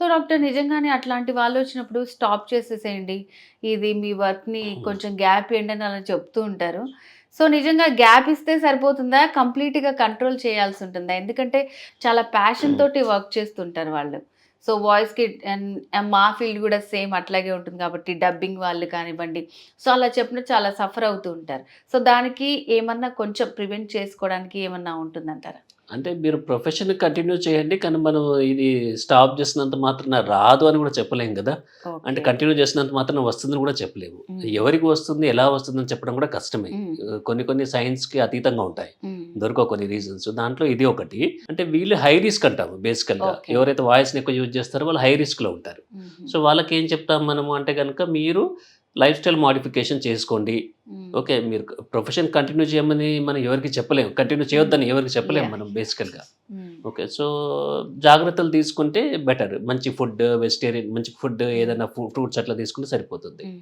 So doctor నిజంగానే అట్లాంటి వాళ్ళు వచ్చినప్పుడు స్టాప్ చేసేసేయండి. ఇది మీ వర్క్‌ని కొంచెం గ్యాప్ ఇయ్యండి అని అలా చెప్తూ ఉంటారు. సో నిజంగా గ్యాప్ ఇస్తే సరిపోతుందా? కంప్లీట్‌గా కంట్రోల్ చేయాల్సుంటుందా? ఎందుకంటే చాలా ప్యాషన్ తోటి వర్క్ చేస్తుంటారు వాళ్ళు. సో వాయిస్‌కి మా ఫీల్డ్ గూడా సేమ్ అట్లాగే ఉంటుంది కాబట్టి డబ్బింగ్ వాళ్ళు కానివ్వండి. సో అలా చెప్పినప్పుడు చాలా సఫర్ అవుతూ ఉంటారు. సో దానికి ఏమన్నా కొంచెం ప్రివెంట్ చేసుకోవడానికి ఏమన్నా ఉంటుందంటారా? అంటే మీరు ప్రొఫెషన్ కంటిన్యూ చేయండి. కానీ మనం ఇది స్టాప్ చేసినంత మాత్రాన రాదు అని కూడా చెప్పలేం గదా! అంటే ఓకే. కంటిన్యూ చేసినంత మాత్రాన వస్తుందని కూడా చెప్పలేము. హ్మ్. ఎవరికి వస్తుంది, ఎలా వస్తుందని చెప్పడం కూడా కష్టమే. హ్మ్. కొన్ని కొన్ని సైన్స్‌కి అతీతంగా ఉంటాయి. హ్మ్. దొరకవు కొన్ని రీజన్స్. దాంట్లో ఇది ఒకటి. అంటే వీళ్ళు హై రిస్క్ అంటాము బేసికల్‌గా. ఓకే. ఎవరైతే వాయిస్‌ని ఎక్కువ యూజ్ చేస్తారో వాళ్ళు హై రిస్క్‌లో ఉంటారు. హుహు. సో వాళ్ళకేం చెప్తాం మనము అంటే గనక మీరు లైఫ్ స్టైల్ మోడిఫికేషన్ చేసుకోండి. హ్మ్. ఓకే. మీరు ప్రొఫెషన్ కంటిన్యూ చేయమని మనం ఎవరికీ చెప్పలేము. కంటిన్యూ హ్మ్. చేయొద్దని ఎవరికీ చెప్పలేము యాహ్! మనం బేసికల్‌గా. హ్మ్. ఓకే. సో, జాగ్రత్తలు తీసుకుంటే బెటర్. మంచి ఫుడ్, వెజిటేరియన్ మంచి ఫుడ్ హ్మ్. ఏదైనా ఫ్రూట్స్ అట్లా తీసుకుంటే సరిపోతుంది. హ్మ్.